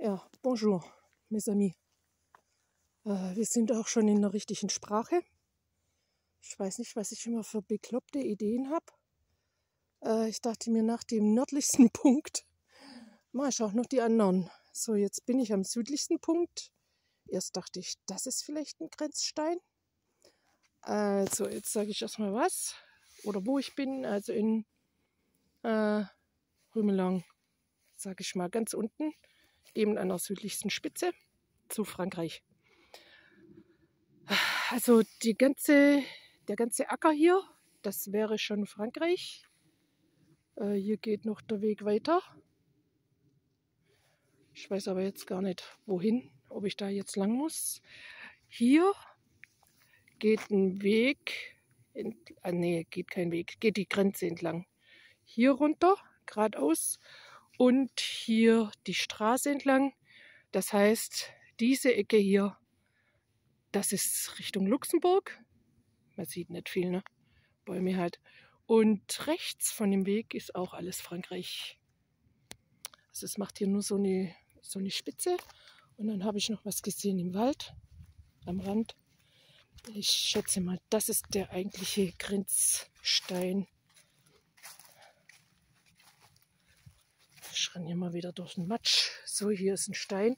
Ja, bonjour, mes amis. Wir sind auch schon in der richtigen Sprache. Ich weiß nicht, was ich immer für bekloppte Ideen habe. Ich dachte mir, nach dem nördlichsten Punkt mache ich auch noch die anderen. So, jetzt bin ich am südlichsten Punkt. Erst dachte ich, das ist vielleicht ein Grenzstein. Also, jetzt sage ich erstmal was. Oder wo ich bin. Also in Rümelang, sage ich mal, ganz unten. Eben an der südlichsten Spitze zu Frankreich. Also der ganze Acker hier, das wäre schon Frankreich. Hier geht noch der Weg weiter. Ich weiß aber jetzt gar nicht, wohin, ob ich da jetzt lang muss. Hier geht ein Weg, geht kein Weg, geht die Grenze entlang. Hier runter, geradeaus und hier die Straße entlang. Das heißt, diese Ecke hier, das ist Richtung Luxemburg. Man sieht nicht viel, ne? Bäume halt. Und rechts von dem Weg ist auch alles Frankreich. Also es macht hier nur so eine Spitze. Und dann habe ich noch was gesehen im Wald, am Rand. Ich schätze mal, das ist der eigentliche Grenzstein. Ich renne hier mal wieder durch den Matsch. So, hier ist ein Stein.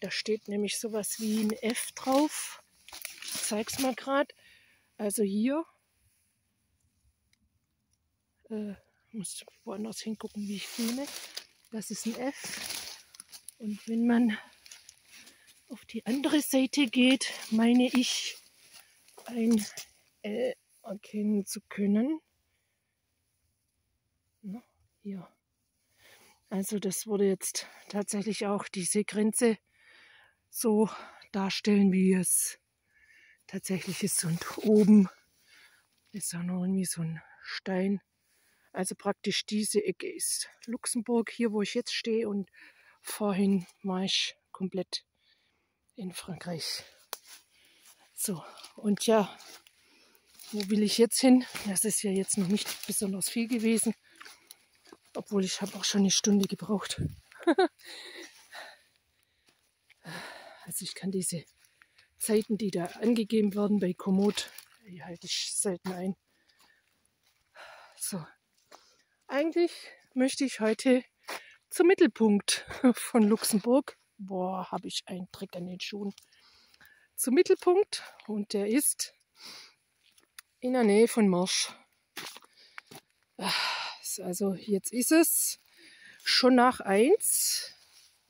Da steht nämlich sowas wie ein F drauf. Ich zeige es mal gerade. Also hier. Muss woanders hingucken, wie ich filme. Das ist ein F. Und wenn man auf die andere Seite geht, meine ich, ein L erkennen zu können. Na, hier. Also das würde jetzt tatsächlich auch diese Grenze so darstellen, wie es tatsächlich ist. Und oben ist auch noch irgendwie so ein Stein. Also praktisch diese Ecke ist Luxemburg, hier wo ich jetzt stehe, und vorhin war ich komplett in Frankreich. So, und ja, wo will ich jetzt hin? Das ist ja jetzt noch nicht besonders viel gewesen, obwohl ich habe auch schon eine Stunde gebraucht. Also ich kann diese Zeiten, die da angegeben werden bei Komoot, die halte ich selten ein. So, eigentlich möchte ich heute zum Mittelpunkt von Luxemburg. Boah, habe ich einen Dreck an den Schuhen. Zum Mittelpunkt, und der ist in der Nähe von Morsch. Also jetzt ist es schon nach 1.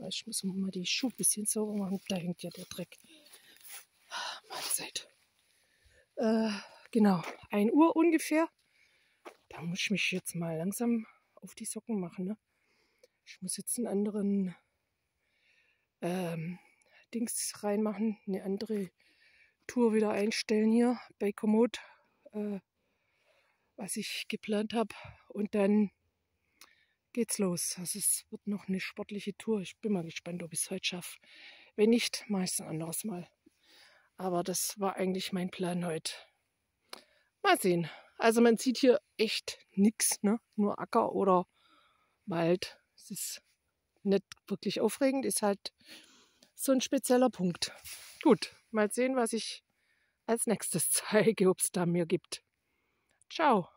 Ich muss mal die Schuhe ein bisschen sauber machen. Da hängt ja der Dreck. Mahlzeit. Genau, 1 Uhr ungefähr. Da muss ich mich jetzt mal langsam auf die Socken machen. Ne? Ich muss jetzt einen anderen Dings reinmachen, eine andere Tour wieder einstellen hier bei Komoot, was ich geplant habe. Und dann geht's los. Also es wird noch eine sportliche Tour. Ich bin mal gespannt, ob ich es heute schaffe. Wenn nicht, mache ich es ein anderes Mal. Aber das war eigentlich mein Plan heute. Mal sehen. Also man sieht hier echt nichts, ne? Nur Acker oder Wald. Es ist nicht wirklich aufregend, ist halt so ein spezieller Punkt. Gut, mal sehen, was ich als nächstes zeige, ob es da mehr gibt. Ciao.